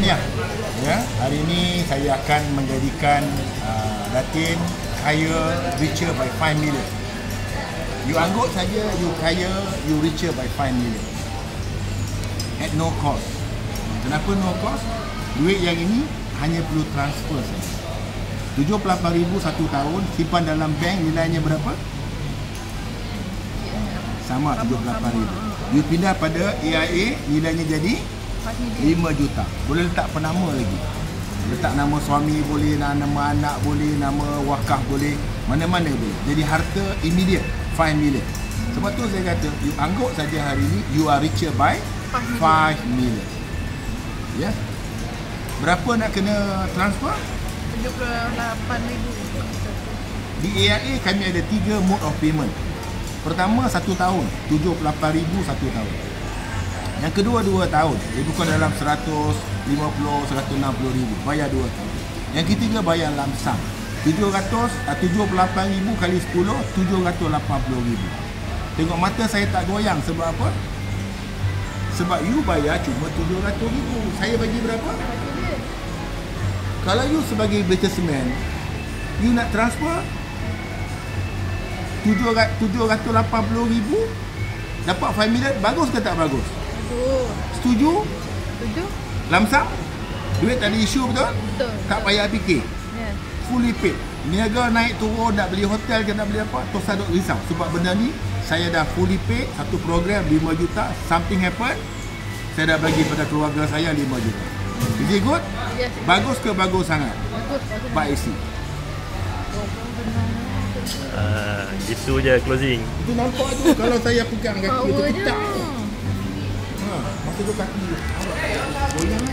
tahniah. Ya, hari ini saya akan menjadikan Datin kaya, richer by 5 million. You anggap saja you kaya, you richer by 5 million. At no cost. Kenapa no cost? Duit yang ini hanya perlu transfer saja. 78,000 satu tahun, simpan dalam bank nilainya berapa? Sama 78,000. You pindah pada AIA, nilainya jadi 5 juta. Boleh letak penama lagi. Letak nama suami boleh, nama anak boleh, nama wakaf boleh, mana-mana boleh. Jadi harta immediate 5 million. Sebab tu saya kata, you anggap saja hari ini you are richer by 5 million. Ya. Yeah. Berapa nak kena transfer? 78,000. Di AIA kami ada 3 mode of payment. Pertama 1 tahun, 78,000 satu tahun. Yang kedua 2 tahun, lebih kurang dalam 150-160,000, bayar 2 tahun. Yang ketiga bayar lamsam, 78,000 kali 10, 780,000. Tengok mata saya tak goyang, sebab apa? Sebab you bayar cuma 700,000. Saya bagi berapa? Kalau you sebagai businessman, you nak transfer 780,000, dapat 5 million, bagus ke tak bagus? Setuju? Setuju? Lamsam? Duit tak ada isu, betul? Betul. Tak payah fikir. Yes. Fully paid. Niaga naik turun, nak beli hotel ke nak beli apa, terus tak ada risau. Sebab benda ni, saya dah fully paid, satu program 5 juta, something happen, saya dah bagi pada keluarga saya 5 juta. Is it good? Yes. Bagus ke bagus sangat? Bagus. Pak Isi. Itu je closing. Itu nampak tu kalau saya pegang kaki Power itu je. ketak. Masa tu kaki. Goyang